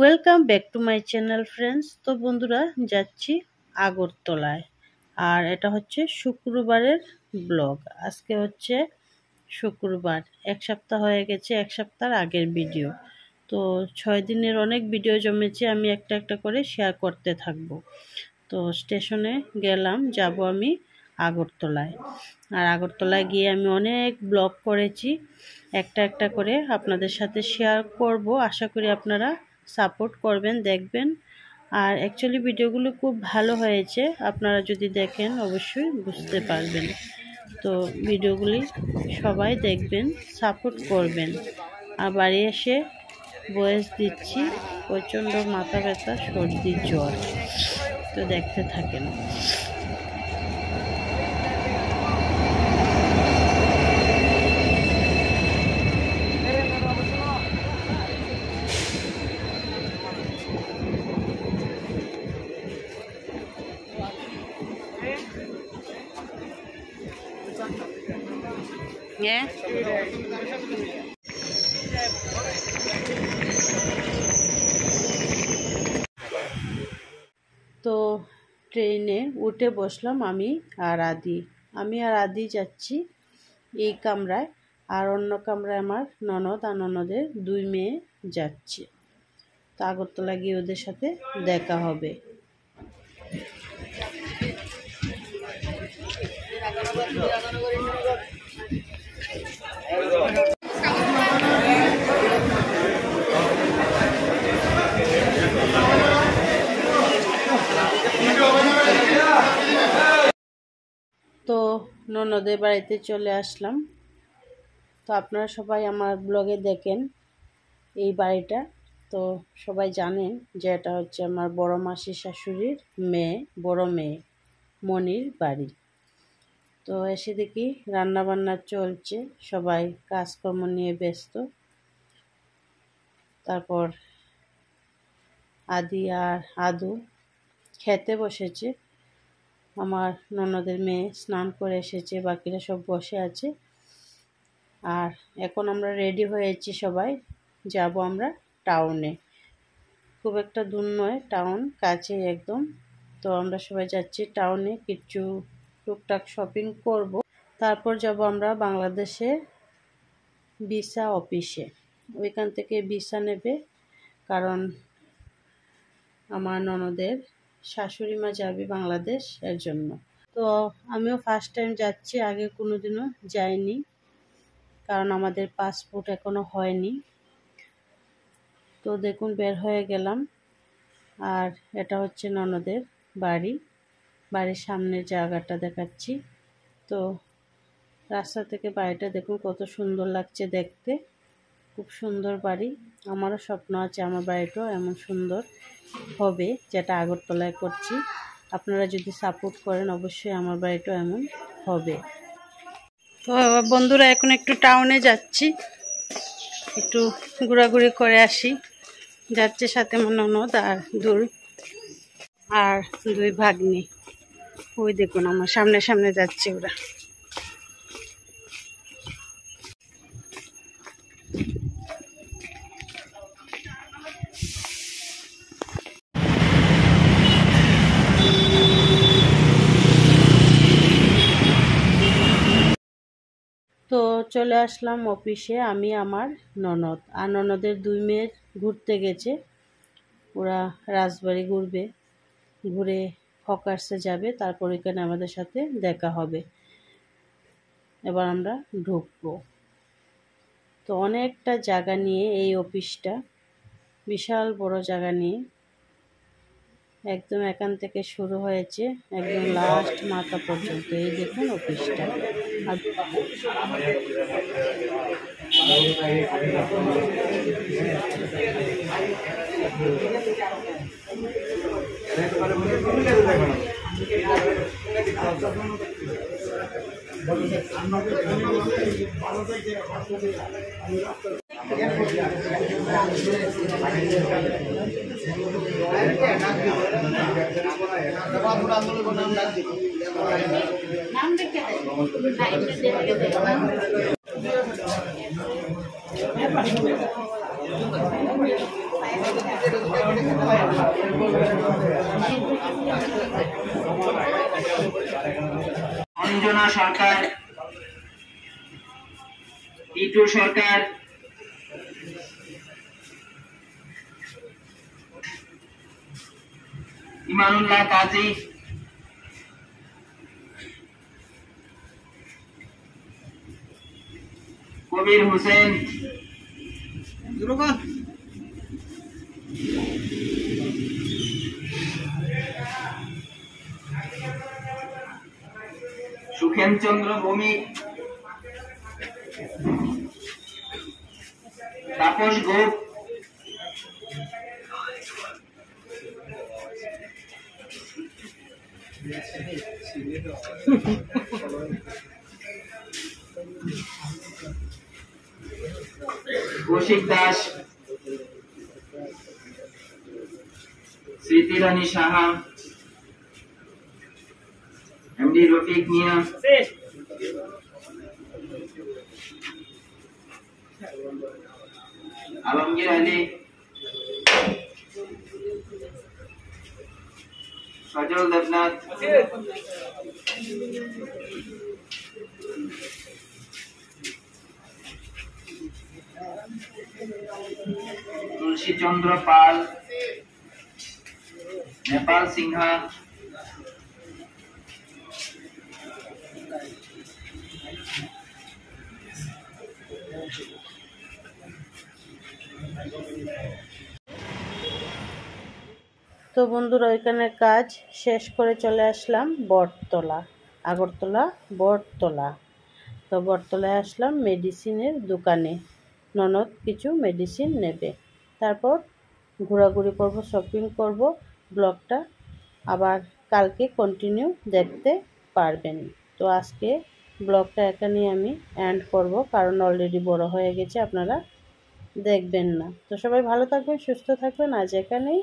Welcome back to my channel friends. তো বন্ধুরা, যাচ্ছি আগরতলায়। আর এটা হচ্ছে শুক্রবারের ব্লগ। আজকে হচ্ছে শুক্রবার, এক সপ্তাহ হয়ে গেছে, এক সপ্তাহ আগের ভিডিও। তো 6 দিনের অনেক ভিডিও জমেছে, আমি একটা একটা করে শেয়ার করতে থাকবো। তো স্টেশনে গেলাম, যাব আমি আগরতলায়। আর আগরতলায় গিয়ে আমি অনেক ব্লগ করেছি, একটা একটা করে আপনাদের সাথে শেয়ার করব। আশা করি আপনারা সাপোর্ট করবেন, দেখবেন। আর অ্যাকচুয়ালি ভিডিওগুলো খুব ভালো হয়েছে, আপনারা যদি দেখেন অবশ্যই বুঝতে পারবেন। তো ভিডিওগুলি সবাই দেখবেন, সাপোর্ট করবেন। আর বাড়ি এসে ভয়েস দিচ্ছি, প্রচণ্ড মাথা ব্যথা, সর্দি, জ্বর। তো দেখতে থাকেন। তো ট্রেনে উঠে বসলাম আমি আর আদি যাচ্ছি এই কামরায়। আর অন্য কামরায় আমার ননদ আর ননদের 2 মেয়ে যাচ্ছে। তো আগরতলা গিয়ে ওদের সাথে দেখা হবে। তো ননদের বাড়িতে চলে আসলাম। তো আপনারা সবাই আমার ব্লগে দেখেন এই বাড়িটা। তো সবাই জানেন যে এটা হচ্ছে আমার বড় মাসির শাশুড়ির মেয়ে, বড় মেয়ে মনির বাড়ি। তো এসে দেখি রান্না বান্না চলছে, সবাই কাজকর্ম নিয়ে ব্যস্ত। তারপর আদি আর আদু খেতে বসেছে। আমার ননদের মেয়ে স্নান করে এসেছে, বাকিরা সব বসে আছে। আর এখন আমরা রেডি হয়েছি, সবাই যাব আমরা টাউনে। খুব একটা দূর নয়, টাউন কাছে একদম। তো আমরা সবাই যাচ্ছি টাউনে, কিছু টুকটাক শপিং করব। তারপর যাব আমরা বাংলাদেশের ভিসা অফিসে, ওইখান থেকে ভিসা নেবে, কারণ আমার ননদের শাশুড়ি মা যাবে বাংলাদেশ, এর জন্য। তো আমিও ফার্স্ট টাইম যাচ্ছি, আগে কোনোদিনও যাইনি, কারণ আমাদের পাসপোর্ট এখনো হয়নি। তো দেখুন বের হয়ে গেলাম। আর এটা হচ্ছে ননদের বাড়ি, বাড়ির সামনের জায়গাটা দেখাচ্ছি। তো রাস্তা থেকে বাড়িটা দেখুন কত সুন্দর লাগছে দেখতে, খুব সুন্দর বাড়ি। আমারও স্বপ্ন আছে আমার বাড়িটাও এমন সুন্দর হবে, যেটা আগরতলায় করছি। আপনারা যদি সাপোর্ট করেন অবশ্যই আমার বাড়িটাও এমন হবে। তো বন্ধুরা, এখন একটু টাউনে যাচ্ছি, একটু ঘোরাঘুরি করে আসি। যাচ্ছে সাথে আমার ননদ আর দুই ভাগ্নি। ওই দেখুন আমার সামনে সামনে যাচ্ছে ওরা। তো চলে আসলাম অফিসে, আমি আমার ননদ আর ননদের 2 মেয়ে ঘুরতে গেছে। ওরা রাজবাড়ি ঘুরবে, ঘুরে হকার্সে যাবে, তারপর এখানে আমাদের সাথে দেখা হবে। এবার আমরা ঢুকবো। তো অনেকটা জায়গা নিয়ে এই অফিসটা, বিশাল বড় জায়গা নিয়ে, একদম এখান থেকে শুরু হয়েছে একদম লাস্ট মাথা পর্যন্ত। এই দেখুন অফিসটা। আর অঞ্জনা সরকার, টিটু সরকার, ইমানুল্লাহ কাজী, কবির হোসেন, সুখেনচন্দ্র ভৌমিক, তাপস গোপ, কৌশিক দাস, স্মৃতিরানী সাহা, এমডি রফিক মিয়া, আলমগীর আলী, সজল দেবনাথ, তুলসীচন্দ্র পাল, নেপাল সিংহা, তো বন্ধুরা ওইখানে কাজ শেষ করে চলে আসলাম বটতলা, আগরতলা বটতলা। তো বটতলায় আসলাম মেডিসিনের দোকানে, ননদ কিছু মেডিসিন নেবে, তারপর ঘোরাঘুরি করব, শপিং করব। ব্লগটা আবার কালকে কন্টিনিউ দেখতে পারবেন। তো আজকে ব্লগটা এখানেই আমি এন্ড করব, কারণ অলরেডি বড় হয়ে গেছে, আপনারা দেখবেন না। তো সবাই ভালো থাকবেন, সুস্থ থাকবেন, আজ এখানেই